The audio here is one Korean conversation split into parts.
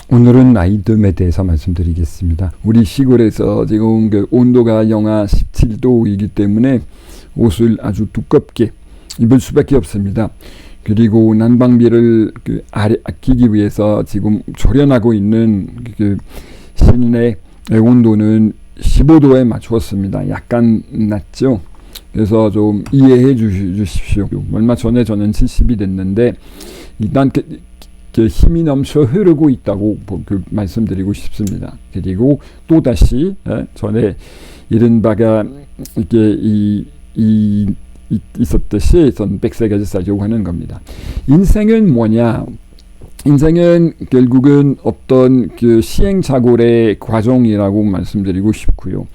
오늘은 나이듦에 대해서 말씀드리겠습니다. 우리 시골에서 지금 그 온도가 영하 17도이기 때문에 옷을 아주 두껍게 입을 수밖에 없습니다. 그리고 난방비를 아끼기 위해서 지금 조련하고 있는 그 실내 온도는 15도에 맞추었습니다. 약간 낮죠. 그래서 좀 이해해 주십시오. 얼마 전에 저는 70이 됐는데 일단 힘이 넘쳐 흐르고 있다고 말씀드리고 싶습니다. 그리고 또 다시 전에 이른 바가 있었듯이 전 100세까지 살려고 하는 겁니다. 인생은 뭐냐? 인생은 결국은 어떤 그 시행착오의 과정이라고 말씀드리고 싶고요.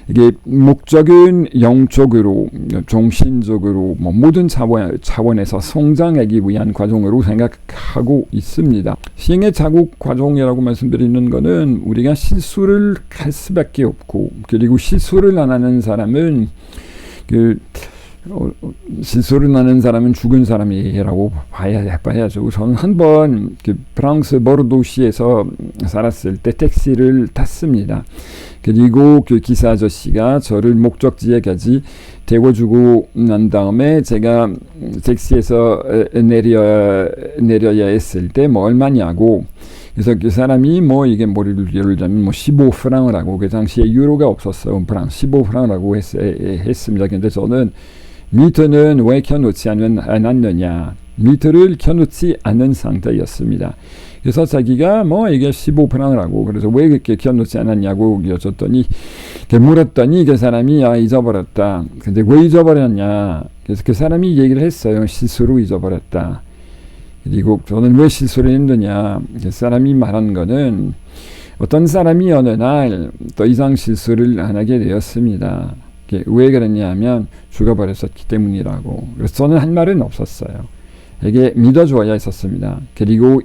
이게 목적은 영적으로, 정신적으로 모든 차원에서 성장하기 위한 과정으로 생각하고 있습니다. 시행착오 과정이라고 말씀드리는 것은 우리가 실수를 할 수밖에 없고, 그리고 실수를 안 하는 사람은 실수를 하는 사람은 죽은 사람이라고 봐야죠. 저는 한번 프랑스 보르도시에서 살았을 때 택시를 탔습니다. 그리고 그 기사 아저씨가 저를 목적지에까지 태워주고 난 다음에 제가 택시에서 내려야 했을 때 얼마냐고. 그래서 그 사람이 이게 예를 들면 15프랑이라고, 그 당시에 유로가 없었어요. 15프랑이라고 했습니다. 근데 저는 미터는 왜 켜놓지 않았느냐. 미터를 켜놓지 않은 상태였습니다. 그래서 자기가 이게 15프랑이라고, 그래서 왜 그렇게 켜놓지 않았냐고 물었더니 그 사람이 잊어버렸다. 근데 왜 잊어버렸냐. 그래서 그 사람이 얘기를 했어요. 실수로 잊어버렸다. 그리고 저는 왜 실수를 했느냐. 그 사람이 말한 거는 어떤 사람이 어느 날 더 이상 실수를 안 하게 되었습니다. 왜 그랬냐면 죽어버렸었기 때문이라고. 그래서 저는 한 말은 없었어요. 이게 믿어줘야 했었습니다. 그리고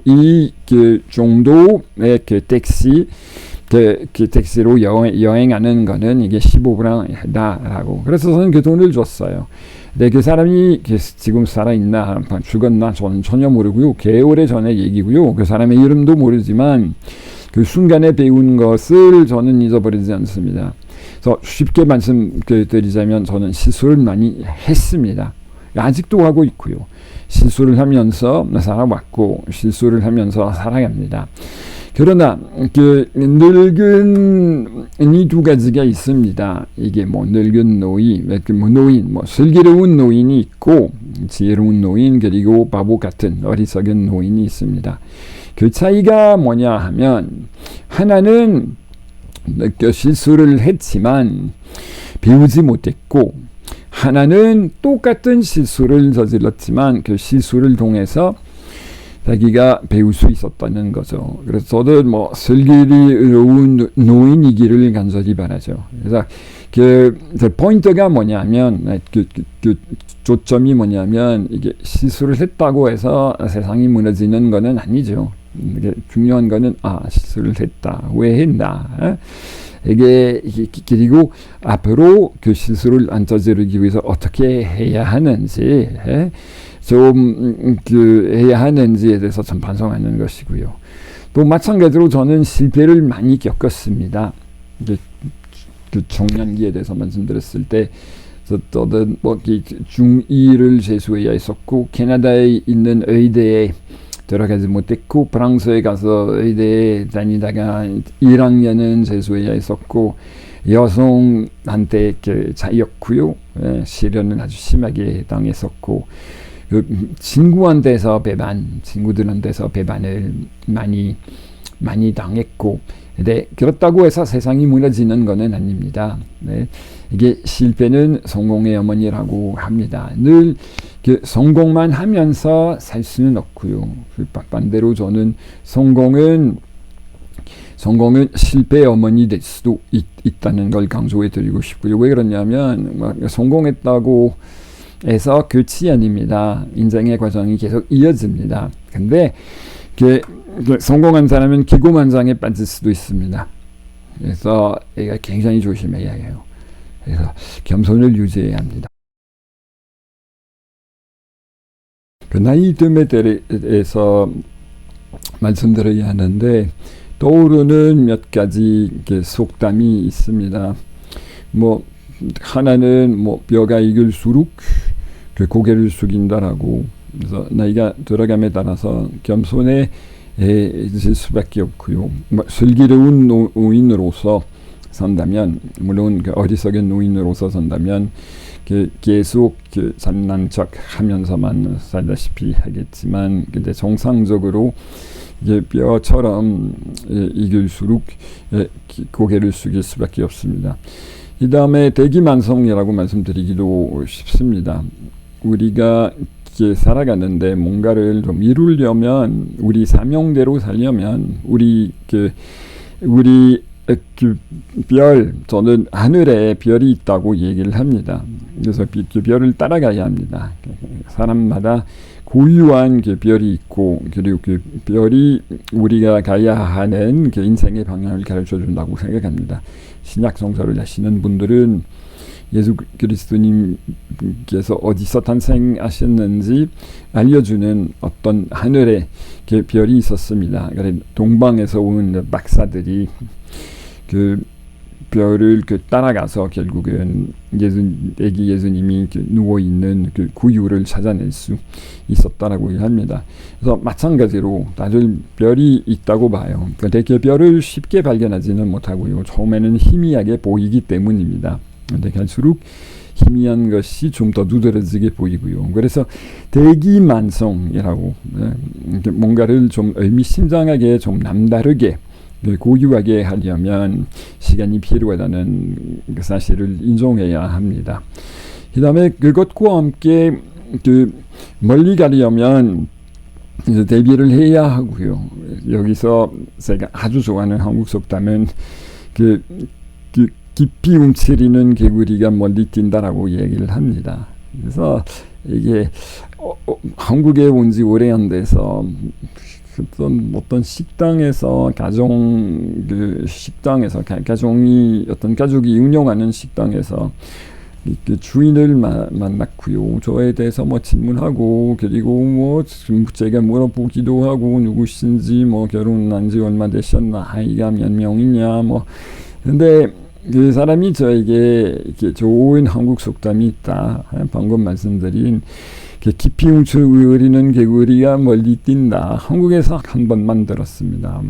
그 정도의 택시로 여행하는 거는 이게 15프랑이다라고. 그래서 저는 그 돈을 줬어요. 근데 그 사람이 지금 살아있나 죽었나 저는 전혀 모르고요. 개월에 전에 얘기고요. 그 사람의 이름도 모르지만 그 순간에 배운 것을 저는 잊어버리지 않습니다. 그래서 쉽게 말씀드리자면 저는 실수를 많이 했습니다. 아직도 하고 있고요. 실수를 하면서 살아왔고 실수를 하면서 살아갑니다. 그러나 늙은 이 두 가지가 있습니다. 이게 늙은 노인, 슬기로운 노인이 있고 지혜로운 노인, 그리고 바보 같은 어리석은 노인이 있습니다. 그 차이가 뭐냐 하면, 하나는 실수를 했지만 배우지 못했고, 하나는 똑같은 실수를 저질렀지만 그 실수를 통해서 자기가 배울 수 있었다는 거죠. 그래서 저도 슬기로운 노인이기를 간절히 바라죠. 그래서 그 포인트가 뭐냐면, 조점이 뭐냐면, 이게 실수를 했다고 해서 세상이 무너지는 거는 아니죠. 이게 중요한 거는 실수를 했다. 왜 했나? 그리고 앞으로 그 실수를 안 저지르기 위해서 어떻게 해야 하는지, 해야 하는지에 대해서 좀 반성하는 것이고요. 또 마찬가지로 저는 실패를 많이 겪었습니다. 그 청년기에 대해서 말씀드렸을 때, 저는 중2를 재수해야 했었고, 캐나다에 있는 의대에 들어가지 못했고, 프랑스에 가서 의대에 다니다가 1학년은 재수해야 했었고, 여성한테 차였고요. 시련을 아주 심하게 당했었고, 친구들한테서 배반을 많이 당했고, 근데 그렇다고 해서 세상이 무너지는 것은 아닙니다. 이게 실패는 성공의 어머니라고 합니다. 늘 성공만 하면서 살 수는 없고요. 반대로 저는 성공은 실패의 어머니 될 수도 있다는 걸 강조해 드리고 싶고요. 왜 그러냐면 성공했다고 해서 끝이 아닙니다. 인생의 과정이 계속 이어집니다. 근데 성공한 사람은 기고만장에 빠질 수도 있습니다. 그래서 얘가 굉장히 조심해야 해요. 그래서 겸손을 유지해야 합니다. 그 나이듦에 대해서 말씀드려야 하는데 떠오르는 몇 가지 속담이 있습니다. 뭐 하나는 뭐 뼈가 익을수록 그 고개를 숙인다라고. 그래서 나이가 들어감에 따라서 겸손해질 수밖에 없고요. 뭐 슬기로운 노인으로서 선다면, 물론 그 어리석은 노인으로서 선다면 계속 잘난 척하면서만 살다시피 하겠지만, 근데 정상적으로 뼈처럼 익을수록 고개를 숙일 수밖에 없습니다. 이 다음에 대기만성이라고 말씀드리기도 쉽습니다. 우리가 살아가는데 뭔가를 좀 이루려면, 우리 사명대로 살려면 우리 별, 저는 하늘에 별이 있다고 얘기를 합니다. 그래서 그 별을 따라가야 합니다. 사람마다 고유한 그 별이 있고, 그리고 그 별이 우리가 가야 하는 그 인생의 방향을 가르쳐 준다고 생각합니다. 신약 성서를 하시는 분들은 예수 그리스도님께서 어디서 탄생하셨는지 알려주는 어떤 하늘에 그 별이 있었습니다. 그래 동방에서 온 박사들이 그 별을 따라가서 결국은 애기 예수님이 누워 있는 그 구유를 찾아낼 수 있었다라고 합니다. 그래서 마찬가지로 다들 별이 있다고 봐요. 그런데 그 별을 쉽게 발견하지는 못하고요. 처음에는 희미하게 보이기 때문입니다. 그런데 갈수록 희미한 것이 좀 더 두드러지게 보이고요. 그래서 대기만성이라고, 뭔가를 좀 의미심장하게 좀 남다르게 고유하게 하려면 시간이 필요하다는 그 사실을 인정해야 합니다. 그 다음에 그것과 함께 멀리 가려면 이제 대비를 해야 하고요. 여기서 제가 아주 좋아하는 한국 속담은 깊이 움츠리는 개구리가 멀리 뛴다라고 얘기를 합니다. 그래서 이게 한국에 온 지 오래 안 돼서 어떤 식당에서 식당에서 어떤 가족이 운영하는 식당에서 주인을 만났고요. 저에 대해서 뭐 질문하고, 그리고 뭐 제가 물어보기도 하고, 누구신지, 뭐 결혼한 지 얼마 되셨나, 아이가 몇 명이냐, 뭐. 근데 그 사람이 저에게 좋은 한국 속담이 있다. 방금 말씀드린 깊이 움츠리는 개구리가 멀리 뛴다. 한국에서 한 번만 들었습니다.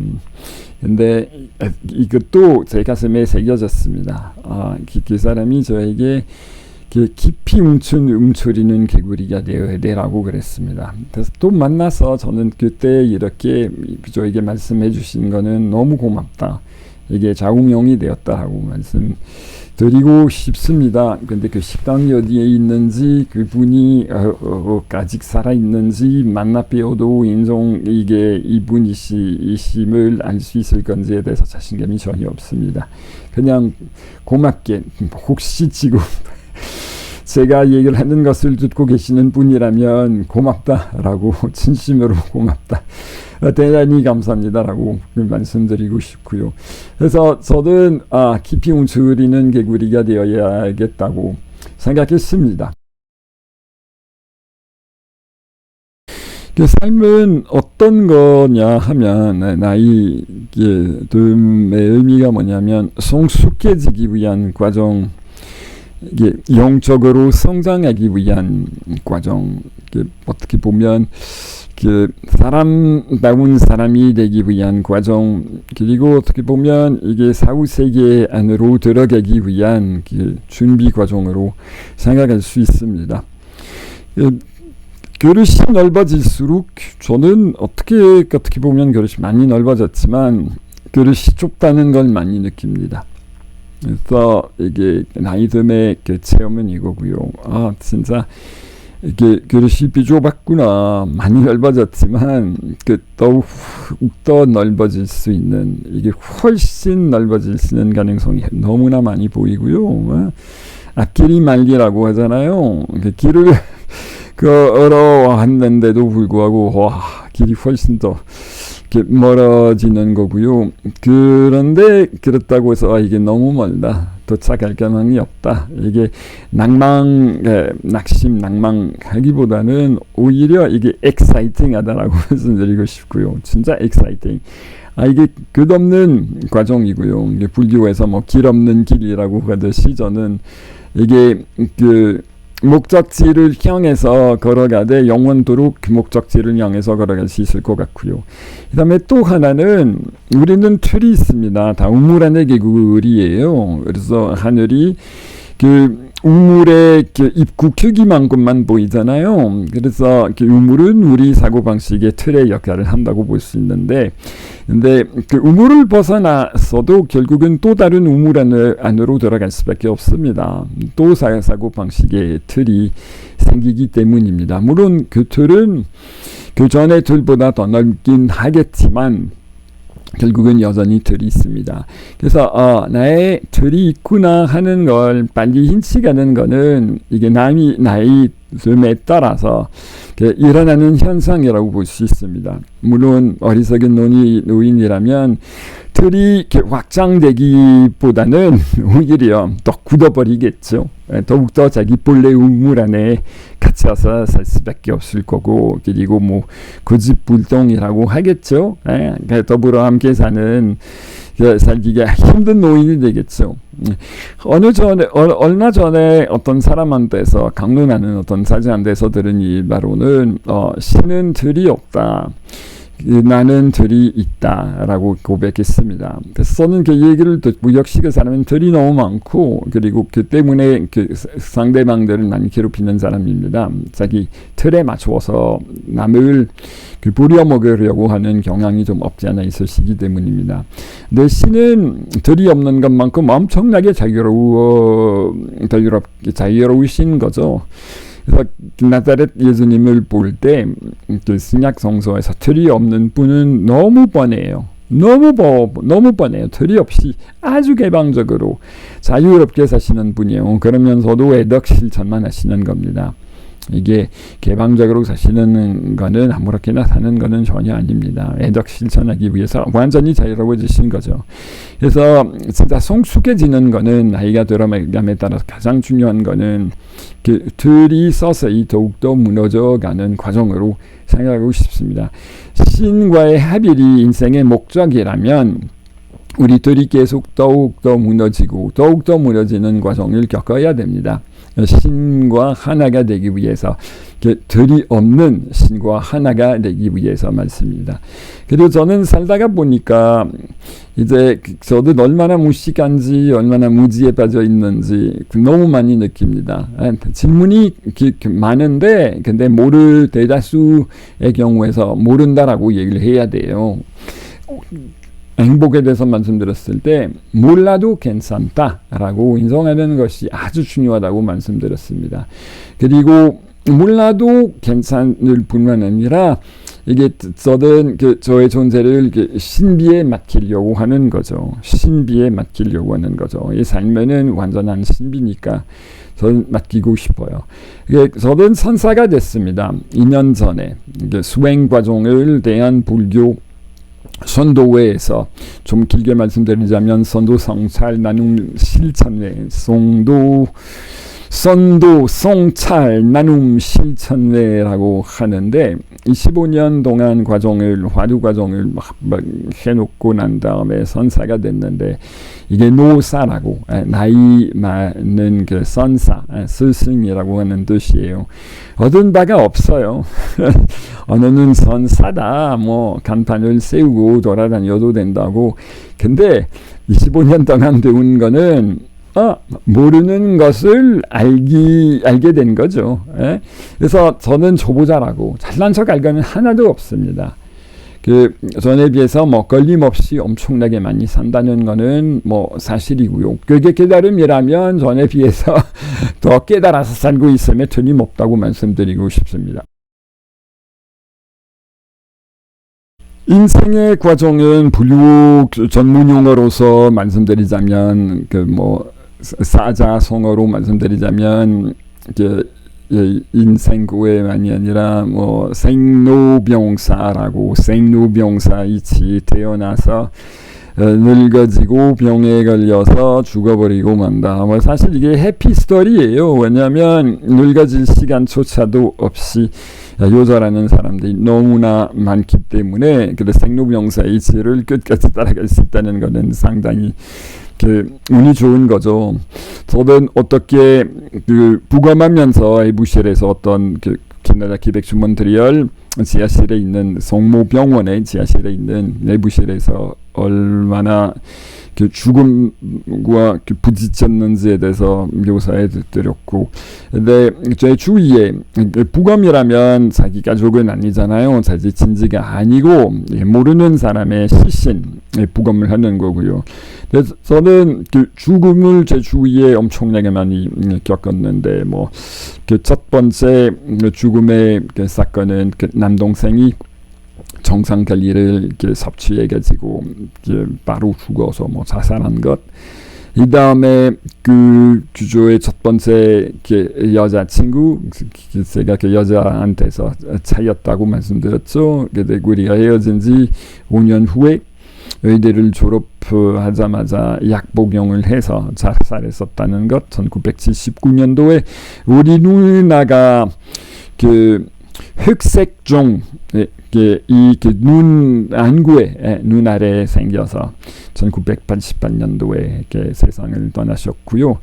근데 이것도 제 가슴에 새겨졌습니다. 그 사람이 저에게 깊이 움츠리는 개구리가 되어야 되라고 그랬습니다. 그래서 또 만나서 저는 그때 이렇게 저에게 말씀해 주신 거는 너무 고맙다. 이게 자웅명이 되었다라고 말씀드리고 싶습니다. 근데 그 식당이 어디에 있는지, 그분이 아직 살아 있는지, 만나 뵈어도 이게 이분이심을 알 수 있을 건지에 대해서 자신감이 전혀 없습니다. 그냥 고맙게, 혹시 지금 제가 얘기를 하는 것을 듣고 계시는 분이라면 고맙다라고, 진심으로 고맙다, 대단히 감사합니다라고 말씀드리고 싶고요. 그래서 저는 깊이 움츠리는 개구리가 되어야겠다고 생각했습니다. 그 삶은 어떤 거냐 하면, 나이 듦의 의미가 뭐냐면 성숙해지기 위한 과정, 영적으로 성장하기 위한 과정, 어떻게 보면 사람다운 사람이 되기 위한 과정, 그리고 어떻게 보면 이게 사후세계 안으로 들어가기 위한 준비 과정으로 생각할 수 있습니다. 그릇이 넓어질수록, 저는 어떻게 보면 그릇이 많이 넓어졌지만 그릇이 좁다는 걸 많이 느낍니다. 그래서 이게 나이 듦의 체험은 이거고요. 진짜 이게 그릇이 비좁았구나. 많이 넓어졌지만 더욱 넓어질 수 있는, 이게 훨씬 넓어질 수 있는 가능성이 너무나 많이 보이고요. 앞길이 말기라고 하잖아요. 길을 걸어왔는데도 불구하고 길이 훨씬 더 멀어지는 거고요. 그런데 그렇다고 해서 이게 너무 멀다, 도착할 가망이 없다. 이게 낙심, 낭망하기보다는 오히려 이게 exciting하다라고 말씀드리고 싶고요. 진짜 exciting. 이게 끝없는 과정이고요. 이게 불교에서 뭐 길 없는 길이라고 하듯이 저는 이게 그 목적지를 향해서 걸어가되 영원토록 그 목적지를 향해서 걸어갈 수 있을 것 같고요. 그 다음에 또 하나는 우리는 틀이 있습니다. 다 우물 안의 개구리예요. 그래서 하늘이 그 우물의 그 입구 크기만큼만 보이잖아요. 그래서 그 우물은 우리 사고방식의 틀의 역할을 한다고 볼 수 있는데, 근데 그 우물을 벗어나서도 결국은 또 다른 우물 안으로 들어갈 수밖에 없습니다. 또 사고방식의 틀이 생기기 때문입니다. 물론 그 틀은 그 전의 틀보다 더 넓긴 하겠지만 결국은 여전히 틀이 있습니다. 그래서 나의 틀이 있구나 하는 걸 빨리 인식하는 거는 이게 나이 듦에 따라서 일어나는 현상이라고 볼 수 있습니다. 물론 어리석은 노인이라면 틀이 확장되기보다는 오히려 더 굳어버리겠죠. 더욱더 자기 본래 우물 안에 갇혀서 살 수밖에 없을 거고, 그리고 뭐 고집불통이라고 하겠죠. 더불어 함께 사는 살기가 힘든 노인이 되겠죠. 얼마 전에 어떤 사람한테서 강론하는 어떤 사제한테서 들은 이 바로는 신은 틀이 없다. 나는 틀이 있다라고 고백했습니다. 그래서 저는 그 얘기를 듣고 역시 그 사람은 틀이 너무 많고, 그리고 그 때문에 그 상대방들을 많이 괴롭히는 사람입니다. 자기 틀에 맞추어서 남을 그 부려먹으려고 하는 경향이 좀 없지 않아 있으시기 때문입니다. 근데 신은 틀이 없는 것만큼 엄청나게 자유로우신 거죠. 그래서 나사렛 예수님을 볼 때 그 신약 성서에서 틀이 없는 분은 너무 뻔해요. 너무 뻔해요. 틀이 없이 아주 개방적으로 자유롭게 사시는 분이에요. 그러면서도 애덕 실천만 하시는 겁니다. 이게 개방적으로 사시는 거는 아무렇게나 사는 거는 전혀 아닙니다. 애덕 실천하기 위해서 완전히 자유로워지신 거죠. 그래서 진짜 성숙해지는 거는 나이가 들어감에 따라서 가장 중요한 거는 그 틀이 서서히 더욱더 무너져가는 과정으로 생각하고 싶습니다. 신과의 합일이 인생의 목적이라면 우리 틀이 계속 더욱더 무너지는 과정을 겪어야 됩니다. 신과 하나가 되기 위해서, 틀이 없는 신과 하나가 되기 위해서 말씀입니다. 그리고 저는 살다가 보니까 이제 저도 얼마나 무식한지 얼마나 무지에 빠져 있는지 너무 많이 느낍니다. 질문이 많은데 근데 대다수의 경우에서 모른다라고 얘기를 해야 돼요. 행복에 대해서 말씀드렸을 때 몰라도 괜찮다라고 인정하는 것이 아주 중요하다고 말씀드렸습니다. 그리고 몰라도 괜찮을 뿐만 아니라 이게 저의 존재를 신비에 맡기려고 하는 거죠. 이 삶에는 완전한 신비니까 저는 맡기고 싶어요. 저는 선사가 됐습니다. 2년 전에 수행 과정을 대한 불교 선도회에서 좀 길게 말씀드리자면 선도 성찰 나눔 실천회 성찰 나눔 실천회라고 하는데 25년 동안 화두 과정을 막 해놓고 난 다음에 선사가 됐는데 이게 노사라고 나이 많은 그 선사 스승이라고 하는 뜻이에요. 얻은 바가 없어요. 너는 선사다 뭐 간판을 세우고 돌아다녀도 된다고. 근데 25년 동안 배운 거는 모르는 것을 알게 된 거죠. 그래서 저는 초보자라고 잘난 척 할 거는 하나도 없습니다. 전에 비해서 걸림없이 엄청나게 많이 산다는 거는 사실이고요. 그게 깨달음이라면 전에 비해서 더 깨달아서 살고 있음에 틀림없다고 말씀드리고 싶습니다. 인생의 과정은 불교 전문 용어로서 말씀드리자면 사자성어로 말씀드리자면 인생고해만이 아니라 생로병사라고 생로병사이치 태어나서 늙어지고 병에 걸려서 죽어버리고 만다. 뭐 사실 이게 해피스토리예요. 왜냐하면 늙어질 시간조차도 없이 요절하는 사람들이 너무나 많기 때문에 생로병사의 지혜를 끝까지 따라갈 수 있다는 것은 상당히 운이 좋은 거죠. 저는 어떻게 부검하면서 해부실에서 어떤 캐나다 키벡주 몬트리올 지하실에 있는 성모병원의 지하실에 있는 내부실에서 얼마나 죽음과 부딪혔는지에 대해서 묘사해 드렸고, 근데 제 주위에 부검이라면 자기 가족은 아니잖아요. 자기 친지가 아니고 모르는 사람의 시신에 부검을 하는 거고요. 그래서 저는 죽음을 제 주위에 엄청나게 많이 겪었는데, 첫 번째 죽음의 사건은 남동생이 정상 관리를 섭취해가지고 바로 죽어서 자살한 것. 이 다음에 주조의 첫 번째 여자친구, 제가 여자한테서 차였다고 말씀드렸죠. 근데 우리가 헤어진 지 5년 후에 의대를 졸업하자마자 약 복용을 해서 자살했었다는 것. 1979년도에 우리 누나가 흑색종 이 안구에 눈 아래에 생겨서 1988년도에 세상을 떠나셨고요.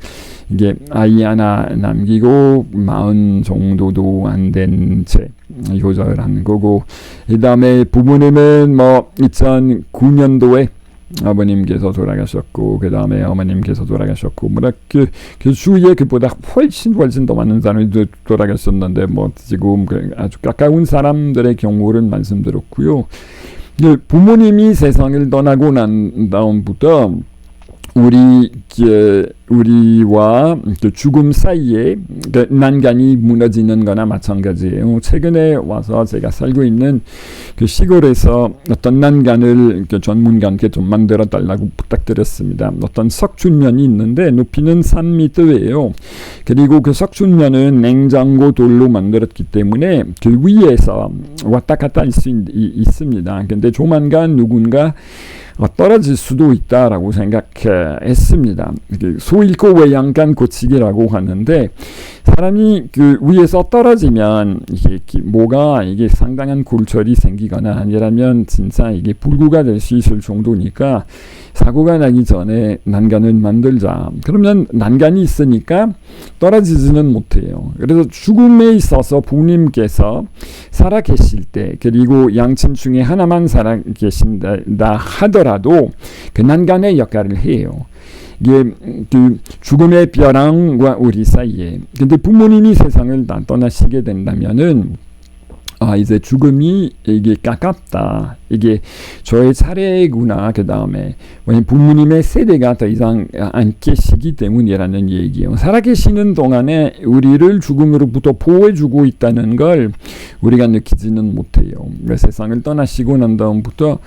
이게 아이 하나 남기고 40 정도도 안 된 채 요절을 한 거고, 이 다음에 부모님은 2009년도에 아버님께서 돌아가셨고, 그 다음에 어머님께서 돌아가셨고, 그 주위에 그보다 훨씬 더 많은 사람이 돌아가셨는데, 지금 아주 가까운 사람들의 경우를 말씀드렸고요. 부모님이 세상을 떠나고 난 다음부터 우리와 죽음 사이에 난간이 무너지는 거나 마찬가지예요. 최근에 와서 제가 살고 있는 시골에서 어떤 난간을 전문가한테 좀 만들어 달라고 부탁드렸습니다. 어떤 석춘면이 있는데 높이는 3m예요. 그리고 그 석춘면은 냉장고 돌로 만들었기 때문에 그 위에서 왔다 갔다 할 수 있습니다. 근데 조만간 누군가 떨어질 수도 있다라고 생각했습니다. 소잃고 외양간 고치기라고 하는데, 사람이 위에서 떨어지면 이게 상당한 골절이 생기거나 아니라면 진짜 이게 불구가 될 수 있을 정도니까 사고가 나기 전에 난간을 만들자. 그러면 난간이 있으니까 떨어지지는 못해요. 그래서 죽음에 있어서 부모님께서 살아계실 때, 그리고 양친 중에 하나만 살아계신다 하더라도 그 난간의 역할을 해요. 이게 죽음의 벼랑과 우리 사이에. 근데 부모님이 세상을 다 떠나시게 된다면은 이제 죽음이 이게 가깝다. 이게 저의 차례구나. 그 다음에 부모님의 세대가 더 이상 안 계시기 때문이라는 얘기예요. 살아계시는 동안에 우리를 죽음으로부터 보호해주고 있다는 걸 우리가 느끼지는 못해요. 세상을 떠나시고 난 다음부터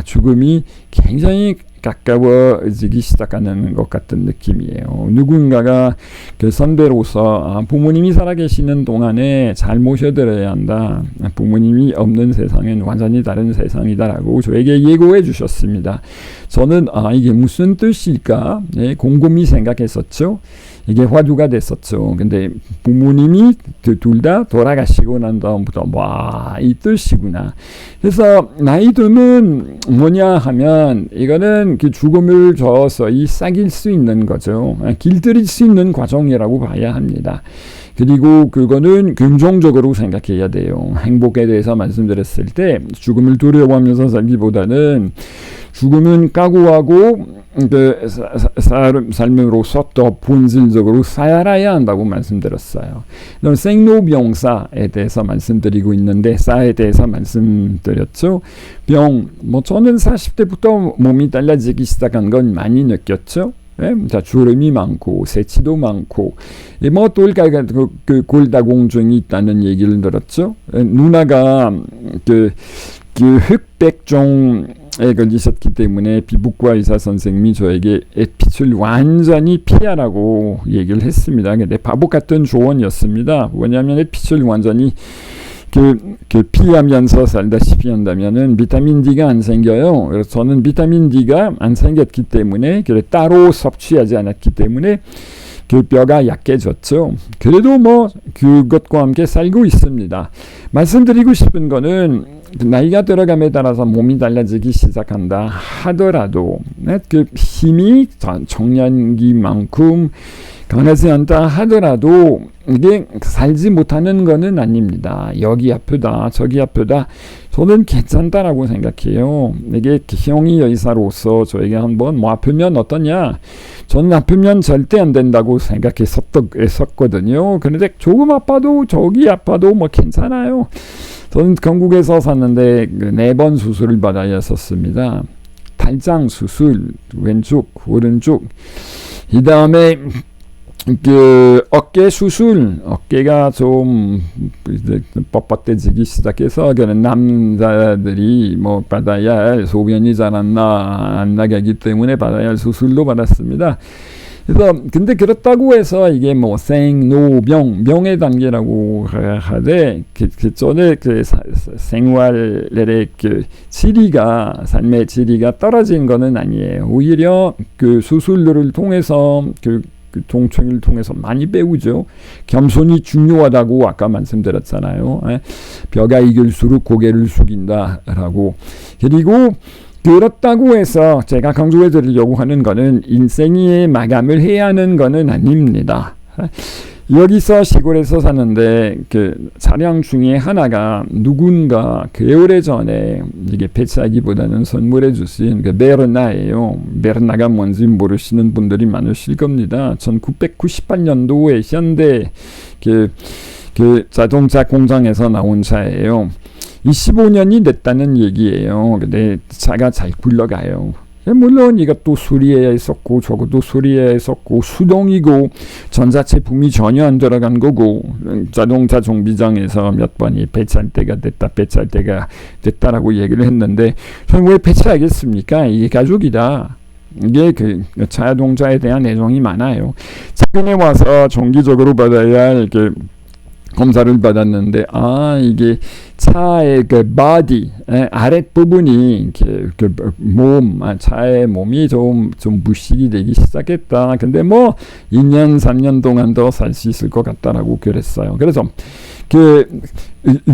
죽음이 굉장히 가까워지기 시작하는 것 같은 느낌이에요. 누군가가 선배로서 부모님이 살아계시는 동안에 잘 모셔드려야 한다. 부모님이 없는 세상은 완전히 다른 세상이다라고 저에게 예고해 주셨습니다. 저는 이게 무슨 뜻일까? 곰곰이 생각했었죠. 이게 화두가 됐었죠. 근데 부모님이 둘 다 돌아가시고 난 다음부터 이 뜻이구나. 그래서 나이 들면 뭐냐 하면 이거는 죽음을 서서히 싹일 수 있는 거죠. 길들일 수 있는 과정이라고 봐야 합니다. 그리고 그거는 긍정적으로 생각해야 돼요. 행복에 대해서 말씀드렸을 때 죽음을 두려워하면서 살기보다는 죽음은 각오하고 삶으로서 더 본질적으로 살아야 한다고 말씀드렸어요. 생로병사에 대해서 말씀드리고 있는데, 사에 대해서 말씀드렸죠. 저는 40대부터 몸이 달라지기 시작한 건 많이 느꼈죠. 주름이 많고 세치도 많고 골다공증이 있다는 얘기를 들었죠. 누나가 흑백종에 걸리셨기 때문에 피부과 의사 선생님이 저에게 햇빛을 완전히 피하라고 얘기를 했습니다. 근데 바보 같은 조언이었습니다. 왜냐하면 햇빛을 완전히 피하면서 살다시피 한다면은 비타민 D가 안 생겨요. 그래서 저는 비타민 D가 안 생겼기 때문에 따로 섭취하지 않았기 때문에 뼈가 약해졌죠. 그래도 뭐 그것과 함께 살고 있습니다. 말씀드리고 싶은 거는 나이가 들어감에 따라서 몸이 달라지기 시작한다 하더라도 힘이 청년기만큼 강하지 않다 하더라도 이게 살지 못하는 거는 아닙니다. 여기 아프다 저기 아프다 저는 괜찮다라고 생각해요. 이게 형이 의사로서 저에게 한번 뭐 아프면 어떠냐, 저는 아프면 절대 안 된다고 생각했었거든요. 그런데 조금 아파도 저기 아파도 뭐 괜찮아요. 저는 건국에서 샀는데 4번 수술을 받아야 했었습니다. 탈장 수술 왼쪽 오른쪽, 이 다음에 어깨 수술, 어깨가 좀 뻣뻣해지기 시작해서 남자들이 뭐 받아야 할 소변이 잘 안 나게 하기 때문에 받아야 할 수술도 받았습니다. 그래서 근데 그렇다고 해서 이게 뭐 생로병 병의 단계라고 하되 전에 생활의 질이가 삶의 질이가 떨어진 거는 아니에요. 오히려 수술들을 통해서 동청을 통해서 많이 배우죠. 겸손이 중요하다고 아까 말씀드렸잖아요. 벼가 이길수록 고개를 숙인다라고. 그리고 그렇다고 해서 제가 강조해 드리려고 하는 거는 인생의 마감을 해야 하는 거는 아닙니다. 여기서 시골에서 사는데 차량 중에 하나가 누군가 오래전에 이게 배차기보다는 선물해 주신 베르나예요. 베르나가 뭔지 모르시는 분들이 많으실 겁니다. 1998년도에 현대 자동차 공장에서 나온 차예요. 25년이 됐다는 얘기예요. 근데 차가 잘 굴러가요. 물론 이것도 수리해야 했었고 저것도 수리해야 했었고 수동이고 전자제품이 전혀 안 들어간 거고 자동차 정비장에서 몇 번이 배차할 때가 됐다라고 얘기를 했는데 저는 왜 배차하겠습니까? 이게 가족이다. 이게 자동차에 대한 애정이 많아요. 최근에 와서 정기적으로 받아야 할 검사를 받았는데 이게 차의 바디 아랫부분이 차의 몸이 좀 부식이 되기 시작했다. 근데 뭐 2년 3년 동안 더 살 수 있을 것 같다라고 그랬어요. 그래서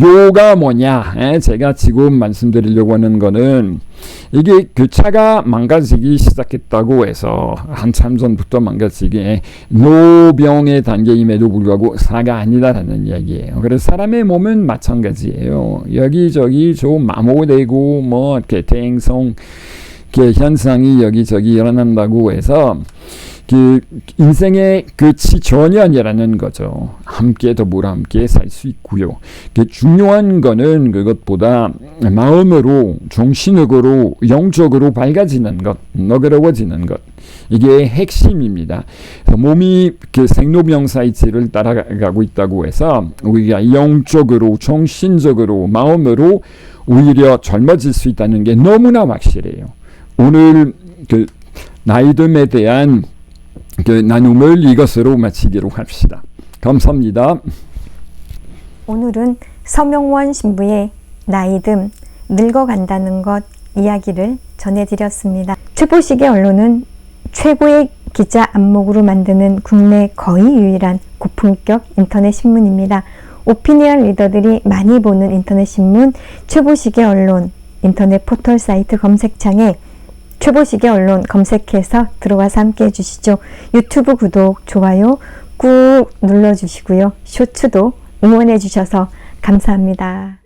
요가 뭐냐? 제가 지금 말씀드리려고 하는 거는 이게 차가 망가지기 시작했다고 해서 한참 전부터 망가지게 노병의 단계임에도 불구하고 사가 아니다라는 이야기예요. 그래서 사람의 몸은 마찬가지예요. 여기저기 좀 마모되고 뭐 대행성 현상이 여기저기 일어난다고 해서 인생의 끝이 전혀 아니라는 거죠. 함께 더불어 함께 살 수 있고요. 중요한 거는 그것보다 마음으로, 정신적으로, 영적으로 밝아지는 것, 너그러워지는 것. 이게 핵심입니다. 몸이 생로병사의 질을 따라가고 있다고 해서 우리가 영적으로, 정신적으로, 마음으로 오히려 젊어질 수 있다는 게 너무나 확실해요. 오늘 나이듦에 대한 나눔을 이것으로 마치기로 합시다. 감사합니다. 오늘은 서명원 신부의 나이듦, 늙어간다는 것 이야기를 전해드렸습니다. 최보식의 언론은 최고의 기자 안목으로 만드는 국내 거의 유일한 고품격 인터넷 신문입니다. 오피니언 리더들이 많이 보는 인터넷 신문 최보식의 언론 인터넷 포털 사이트 검색창에 최보식의 언론 검색해서 들어와서 함께 해주시죠. 유튜브 구독, 좋아요 꾹 눌러주시고요. 쇼츠도 응원해 주셔서 감사합니다.